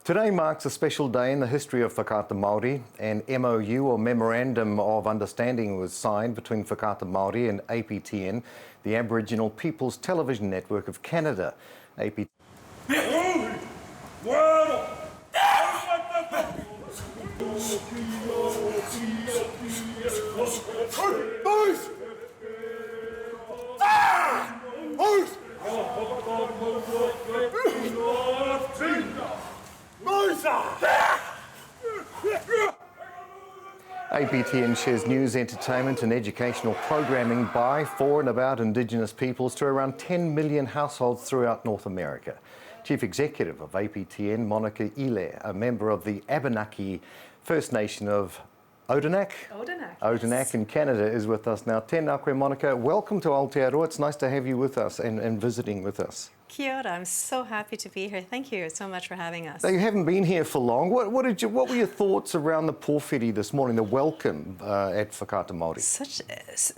Today marks a special day in the history of Whakaata Māori. An MOU, or Memorandum of Understanding, was signed between Whakaata Māori and APTN, the Aboriginal Peoples Television Network of Canada. APTN shares news, entertainment and educational programming by, for and about Indigenous peoples to around 10 million households throughout North America. Chief Executive of APTN, Monica Ile, a member of the Abenaki First Nation of Odanak in Canada, is with us now. Tēnā koe, Monica. Welcome to Aotearoa. It's nice to have you with us and visiting with us. Kia ora. I'm so happy to be here. Thank you so much for having us. Now, you haven't been here for long. What were your thoughts around the pōwhiri this morning, the welcome at Whakaata Māori?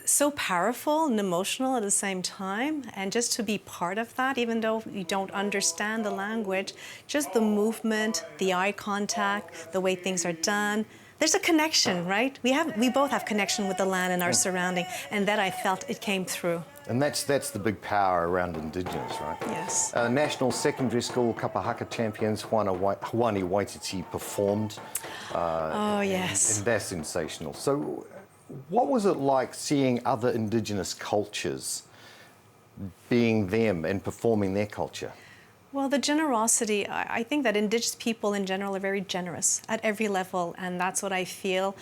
So powerful and emotional at the same time, and just to be part of that, even though you don't understand the language, just the movement, the eye contact, the way things are done. There's a connection, right? We both have connection with the land and our surrounding, and that I felt it came through. And that's the big power around Indigenous, right? Yes. National Secondary School Kapahaka champions Hawani Waititi performed. Oh, yes. And that's sensational. So what was it like seeing other Indigenous cultures being them and performing their culture? Well, the generosity, I think that Indigenous people in general are very generous at every level, and that's what I feel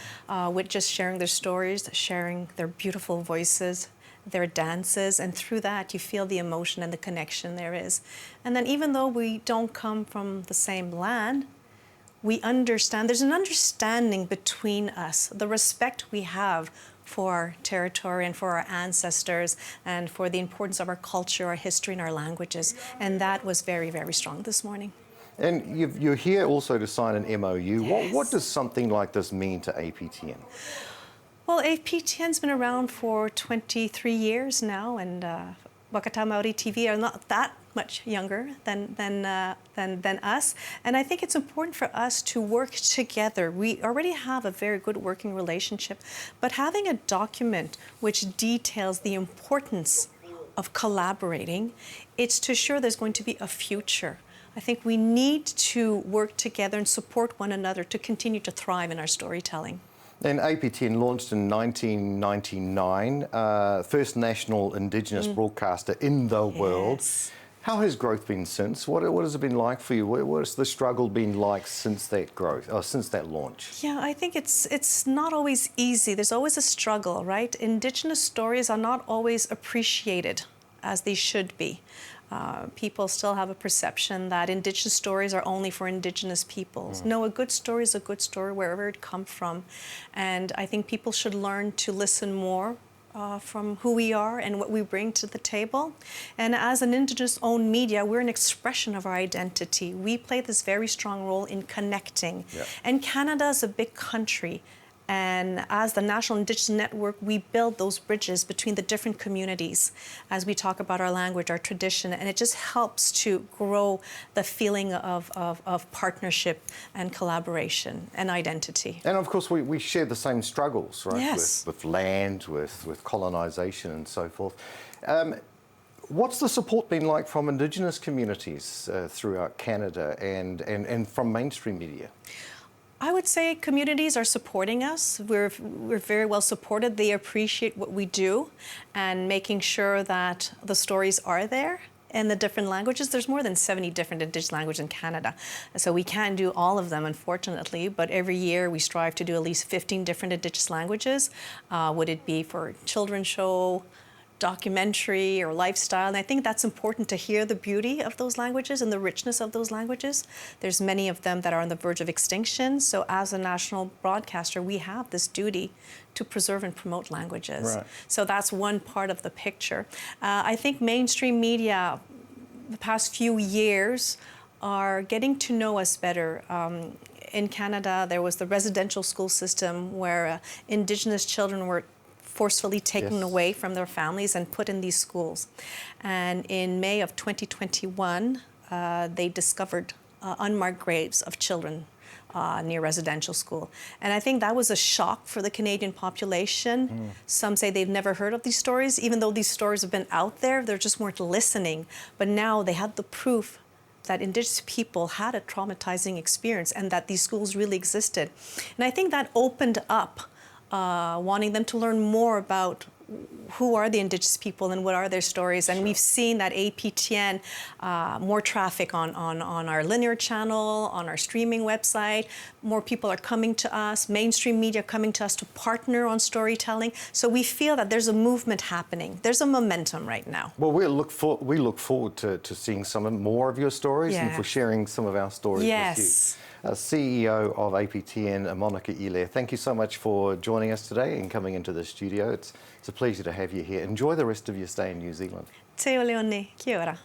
with just sharing their stories, sharing their beautiful voices, their dances, and through that you feel the emotion and the connection there is. And then even though we don't come from the same land, we understand, there's an understanding between us, the respect we have for our territory and for our ancestors and for the importance of our culture, our history and our languages. And that was very, very strong this morning. And you're here also to sign an MOU. Yes. What does something like this mean to APTN? Well, APTN's been around for 23 years now, and Whakaata Māori TV are not that much younger than us. And I think it's important for us to work together. We already have a very good working relationship, but having a document which details the importance of collaborating, it's to ensure there's going to be a future. I think we need to work together and support one another to continue to thrive in our storytelling. And APTN launched in 1999, first national Indigenous broadcaster in the world. How has growth been since? What has it been like for you? What has the struggle been like since that growth, or since that launch? Yeah, I think it's not always easy. There's always a struggle, right? Indigenous stories are not always appreciated as they should be. People still have a perception that Indigenous stories are only for Indigenous peoples. No, a good story is a good story wherever it comes from. And I think people should learn to listen more from who we are and what we bring to the table. And as an Indigenous-owned media, we're an expression of our identity. We play this very strong role in connecting. Yeah. And Canada is a big country. And as the National Indigenous Network, we build those bridges between the different communities as we talk about our language, our tradition, and it just helps to grow the feeling of partnership and collaboration and identity. And of course, we share the same struggles, right? Yes. With land, with colonisation and so forth. What's the support been like from Indigenous communities throughout Canada and from mainstream media? I would say communities are supporting us. We're very well supported. They appreciate what we do and making sure that the stories are there in the different languages. There's more than 70 different Indigenous languages in Canada. So we can't do all of them, unfortunately, but every year we strive to do at least 15 different Indigenous languages. Would it be for children's show, documentary or lifestyle, and I think that's important to hear the beauty of those languages and the richness of those languages. There's many of them that are on the verge of extinction, so as a national broadcaster, we have this duty to preserve and promote languages. Right. So that's one part of the picture. I think mainstream media, the past few years, are getting to know us better. In Canada, there was the residential school system where Indigenous children were forcefully taken away from their families and put in these schools. And in May of 2021, they discovered unmarked graves of children near residential school. And I think that was a shock for the Canadian population. Some say they've never heard of these stories, even though these stories have been out there, they just weren't listening. But now they had the proof that Indigenous people had a traumatizing experience and that these schools really existed. And I think that opened up wanting them to learn more about who are the Indigenous people and what are their stories. And we've seen that APTN, more traffic on our linear channel, on our streaming website. More people are coming to us, mainstream media coming to us to partner on storytelling. So we feel that there's a movement happening. There's a momentum right now. Well, we look forward to seeing some more of your stories and for sharing some of our stories with you. CEO of APTN, Monica Ile, thank you so much for joining us today and coming into the studio. It's a pleasure to have you here. Enjoy the rest of your stay in New Zealand. Te o Leone, kia ora.